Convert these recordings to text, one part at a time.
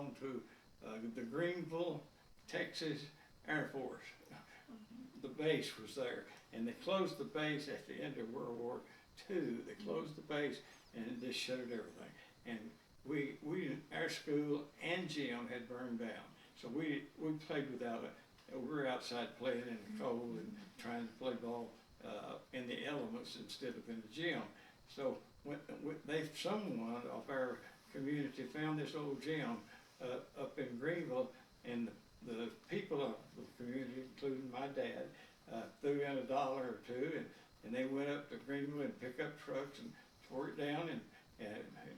belonged to the Greenville, Texas Air Force. The base was there, and they closed the base at the end of World War II. They closed the base and just shuttered everything. And our school and gym had burned down, so we played without we were outside playing in the cold and trying to play ball in the elements instead of in the gym. So when someone of our community found this old gym up in Greenville, and the people of the community, including my dad, threw in $1 or two, and they went up to Greenville and picked up trucks and tore it down and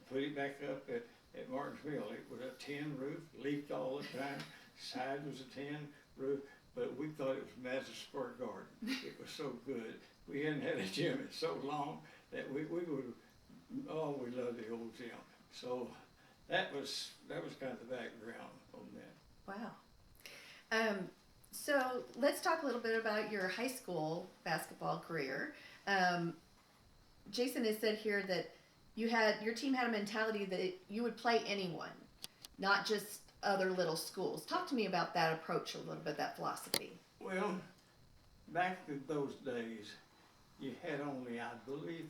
put it back up at Martinsville. It was a tin roof, leaked all the time. Side was a tin roof, but we thought it was Madison Square Garden. It was so good. We hadn't had a gym in so long that we loved the old gym. So that was kind of the background on that. Wow. So let's talk a little bit about your high school basketball career. Jason has said here that your team had a mentality that you would play anyone, not just other little schools. Talk to me about that approach a little bit, that philosophy. Well, back in those days, you had only, I believe,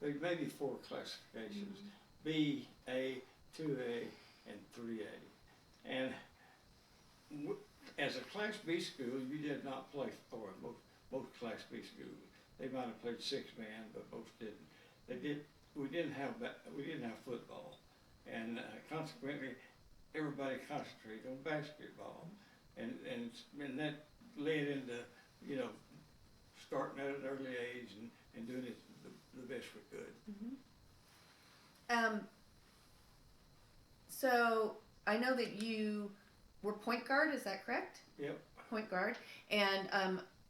maybe 4 classifications: B, A, 2A, and 3A. And as a Class B school, you did not play for most Class B schools. They might have played 6-man, but most didn't. We didn't have football, and consequently, everybody concentrated on basketball, and that led into starting at an early age and doing it the best we could. Mm-hmm. So I know that you were point guard. Is that correct? Yep. Point guard, and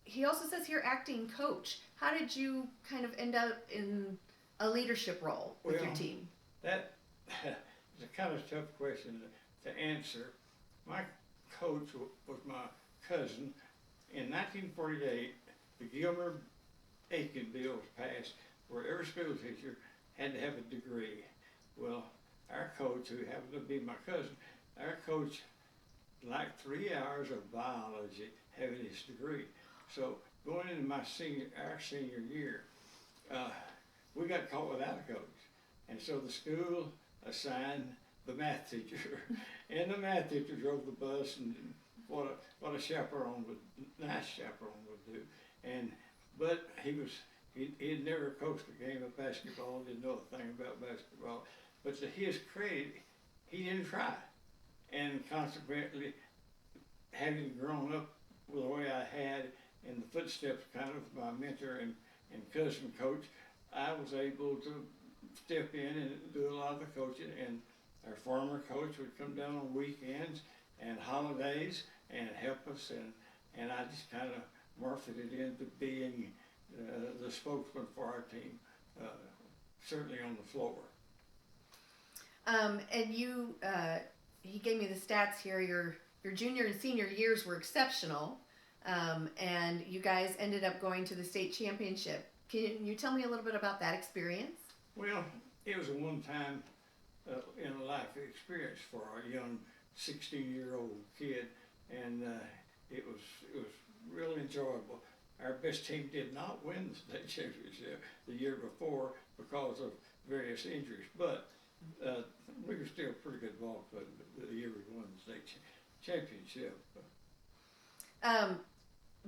he also says here acting coach. How did you kind of end up in a leadership role with your team? That is a kind of tough question to answer. My coach was my cousin. In 1948, the Gilmer-Aiken bill was passed where every school teacher had to have a degree. Well, our coach, who happened to be my cousin, our coach liked 3 hours of biology having his degree. So going into our senior year, we got caught without a coach. And so the school assigned the math teacher, and the math teacher drove the bus, and what a nice chaperone would do. But he had never coached a game of basketball, didn't know a thing about basketball. But to his credit, he didn't try. And consequently, having grown up the way I had in the footsteps kind of my mentor and cousin coach, I was able to step in and do a lot of the coaching. And our former coach would come down on weekends and holidays and help us, and I just kind of morphed it into being the spokesman for our team, certainly on the floor. And he gave me the stats here. Your junior and senior years were exceptional, and you guys ended up going to the state championship. Can you tell me a little bit about that experience? Well, it was a one-time in a life experience for a young 16-year-old kid, and it was really enjoyable. Our best team did not win the state championship the year before because of various injuries, but we were still a pretty good ball club the year we won the state championship.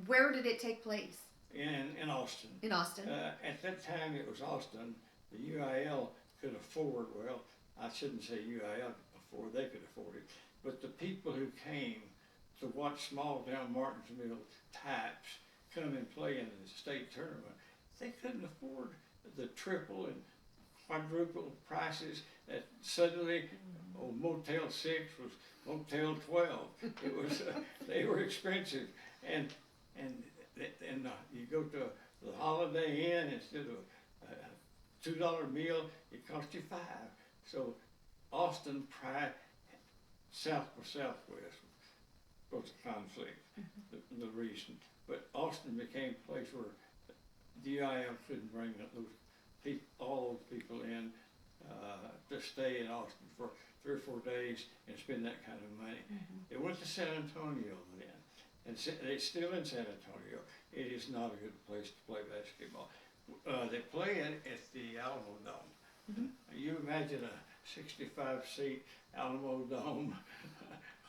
Where did it take place? In Austin. In Austin. At that time, it was Austin. The UIL could afford, well, I shouldn't say UIL before they could afford it, but the people who came to watch small town Martinsville types come and play in the state tournament, they couldn't afford the triple and quadruple prices that suddenly Motel 6 was Motel 12. It was they were expensive, and you go to the Holiday Inn, instead of a $2 meal, it cost you $5. So Austin South or Southwest was a conflict, the reason. But Austin became a place where DIL couldn't bring all those people in to stay in Austin for 3 or 4 days and spend that kind of money. They went to San Antonio then, and it's still in San Antonio. It is not a good place to play basketball. They play it at the Alamo Dome. You imagine a 65-seat Alamo Dome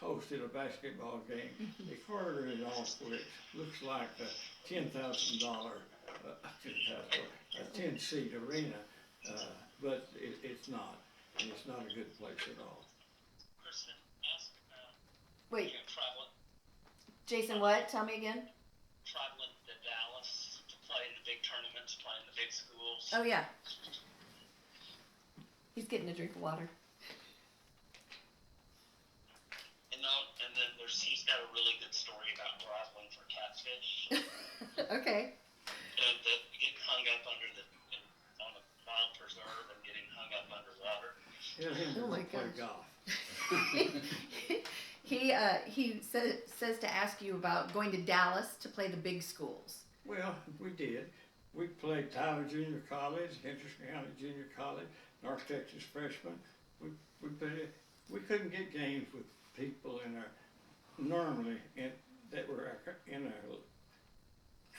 hosted a basketball game. They carted it off where it looks like a $10,000, a 10-seat arena, but it's not. And it's not a good place at all. Kristen, ask Wait, traveling Jason, what? Tell me again. to Dallas to play in the big tournaments, play in the big schools. Oh yeah. He's getting a drink of water. And then he's got a really good story about grappling for catfish. Okay. And getting hung up on a wild preserve and getting hung up underwater. Tell him to Oh my play gosh. golf. He says to ask you about going to Dallas to play the big schools. Well, we did. We played Tyler Junior College, Henderson County Junior College, North Texas Freshman. We couldn't get games with people that were in our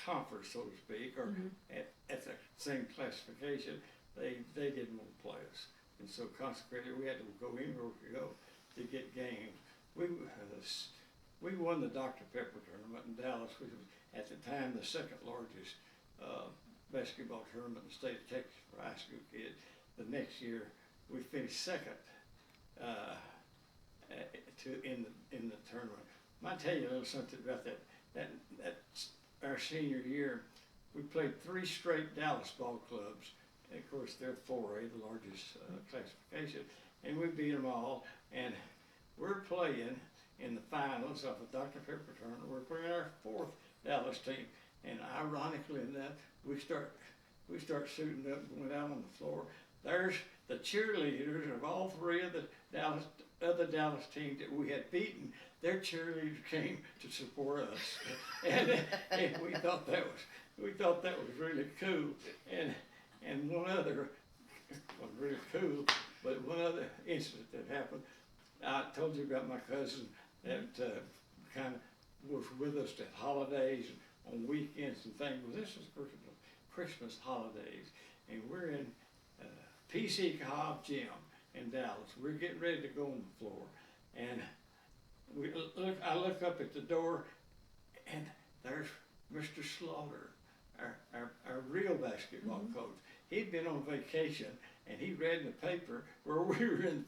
conference, so to speak, or at the same classification. They didn't want to play us, and so consequently we had to go anywhere we could go to get games. We won the Dr. Pepper tournament in Dallas, which was at the time the second largest basketball tournament in the state of Texas for high school kids. The next year we finished second in the tournament. I might tell you a little something about that our senior year. We played 3 straight Dallas ball clubs. And of course, they're 4A, the largest classification, and we beat them all. And we're playing in the finals of the Dr. Pepper tournament. We're playing our 4th Dallas team, and ironically enough, we start shooting up and going out on the floor. There's the cheerleaders of all 3 of the other Dallas teams that we had beaten. Their cheerleaders came to support us, and we thought that was really cool. And one other, wasn't really cool, but one other incident that happened. I told you about my cousin that kind of was with us at holidays and on weekends and things. Well, this is Christmas holidays, and we're in PC Cobb Gym in Dallas. We're getting ready to go on the floor, and I look up at the door, and there's Mr. Slaughter, our real basketball coach. He'd been on vacation, and he read in the paper where we were in